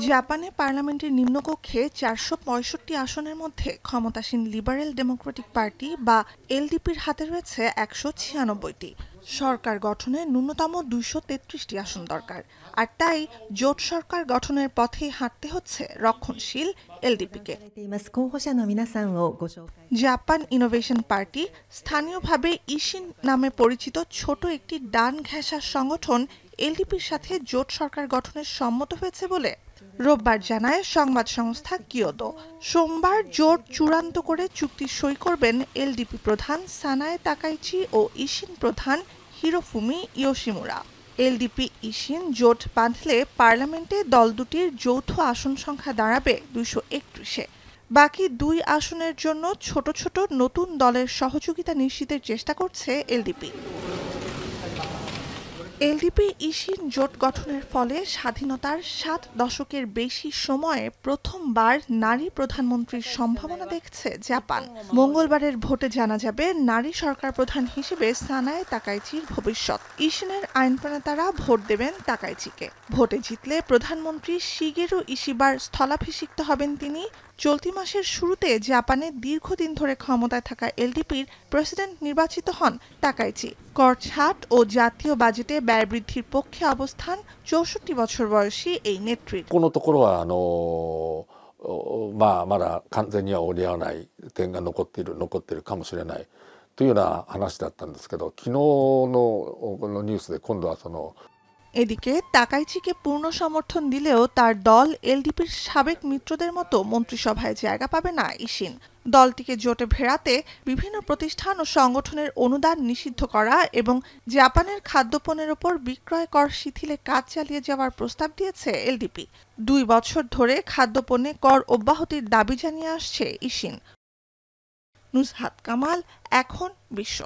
জাপানে পার্লামেন্টের নিম্নকক্ষে ৪৬৫ আসনের মধ্যে ক্ষমতাসীন লিবারেল ডেমোক্রেটিক পার্টি বা এলডিপির হাতে রয়েছে ১৯৬টি। সরকার গঠনে ন্যূনতম ২৩৩টি আসন দরকার, আর তাই জোট সরকার গঠনের পথেই হাঁটতে হচ্ছে রক্ষণশীল এলডিপিকে। জাপান ইনোভেশন পার্টি, স্থানীয়ভাবে ইশিন নামে পরিচিত ছোট একটি ডান ঘেঁষা সংগঠন এলডিপির সাথে জোট সরকার গঠনের সম্মত হয়েছে বলে রোববার জানায় সংবাদ সংস্থা কিয়োদো। সোমবার জোট চূড়ান্ত করে চুক্তি সই করবেন এলডিপি প্রধান সানায়ে তাকাইচি ও ইশিন প্রধান হিরোফুমি ইয়োশিমুরা। এলডিপি ইশিন জোট বাঁধলে পার্লামেন্টে দল দুটির যৌথ আসন সংখ্যা দাঁড়াবে ২৩১-এ। বাকি দুই আসনের জন্য ছোট ছোট নতুন দলের সহযোগিতা নিশ্চিতের চেষ্টা করছে এলডিপি। এলডিপি ইশিন জোট গঠনের ফলে স্বাধীনতার ৭ দশকের বেশি সময়ে প্রথমবার নারী প্রধানমন্ত্রীর সম্ভাবনা দেখছে জাপান। মঙ্গলবারের ভোটে জানা যাবে নারী সরকার প্রধান হিসেবে সানায়ে তাকাইচির ভবিষ্যৎ। ইশিনের আইন প্রণেতারা ভোট দেবেন তাকাইচিকে। ভোটে জিতলে প্রধানমন্ত্রী শিগেরু ইশিবার স্থলাভিষিক্ত হবেন তিনি। চলতি মাসের শুরুতে জাপানে দীর্ঘদিন ধরে ক্ষমতায় থাকা এলডিপির প্রেসিডেন্ট নির্বাচিত হন তাকাইচি। কর ছাড় ও জাতীয় বাজেটে ব্যয় বৃদ্ধির পক্ষে অবস্থান ৬৪ বছর বয়সী এই নেত্রীর।このところはまだ完全には折り合わない点が残っているかもしれないというような話だったんですけど、昨日のこのニュースで今度はএদিকে তাকাইচিকে পূর্ণ সমর্থন দিলেও তার দল এলডিপির সাবেক মিত্রদের মতো মন্ত্রিসভায় জায়গা পাবে না ইশিন। দলটিকে জোটে ফেরাতে বিভিন্ন প্রতিষ্ঠান ও সংগঠনের অনুদান নিষিদ্ধ করা এবং জাপানের খাদ্যপণ্যের ওপর বিক্রয় কর শিথিলে কাজ চালিয়ে যাওয়ার প্রস্তাব দিয়েছে এলডিপি। ২ বছর ধরে খাদ্যপণ্যে কর অব্যাহতির দাবি জানিয়ে আসছে ইশিন। নুসহাত কামাল, এখন বিশ্ব।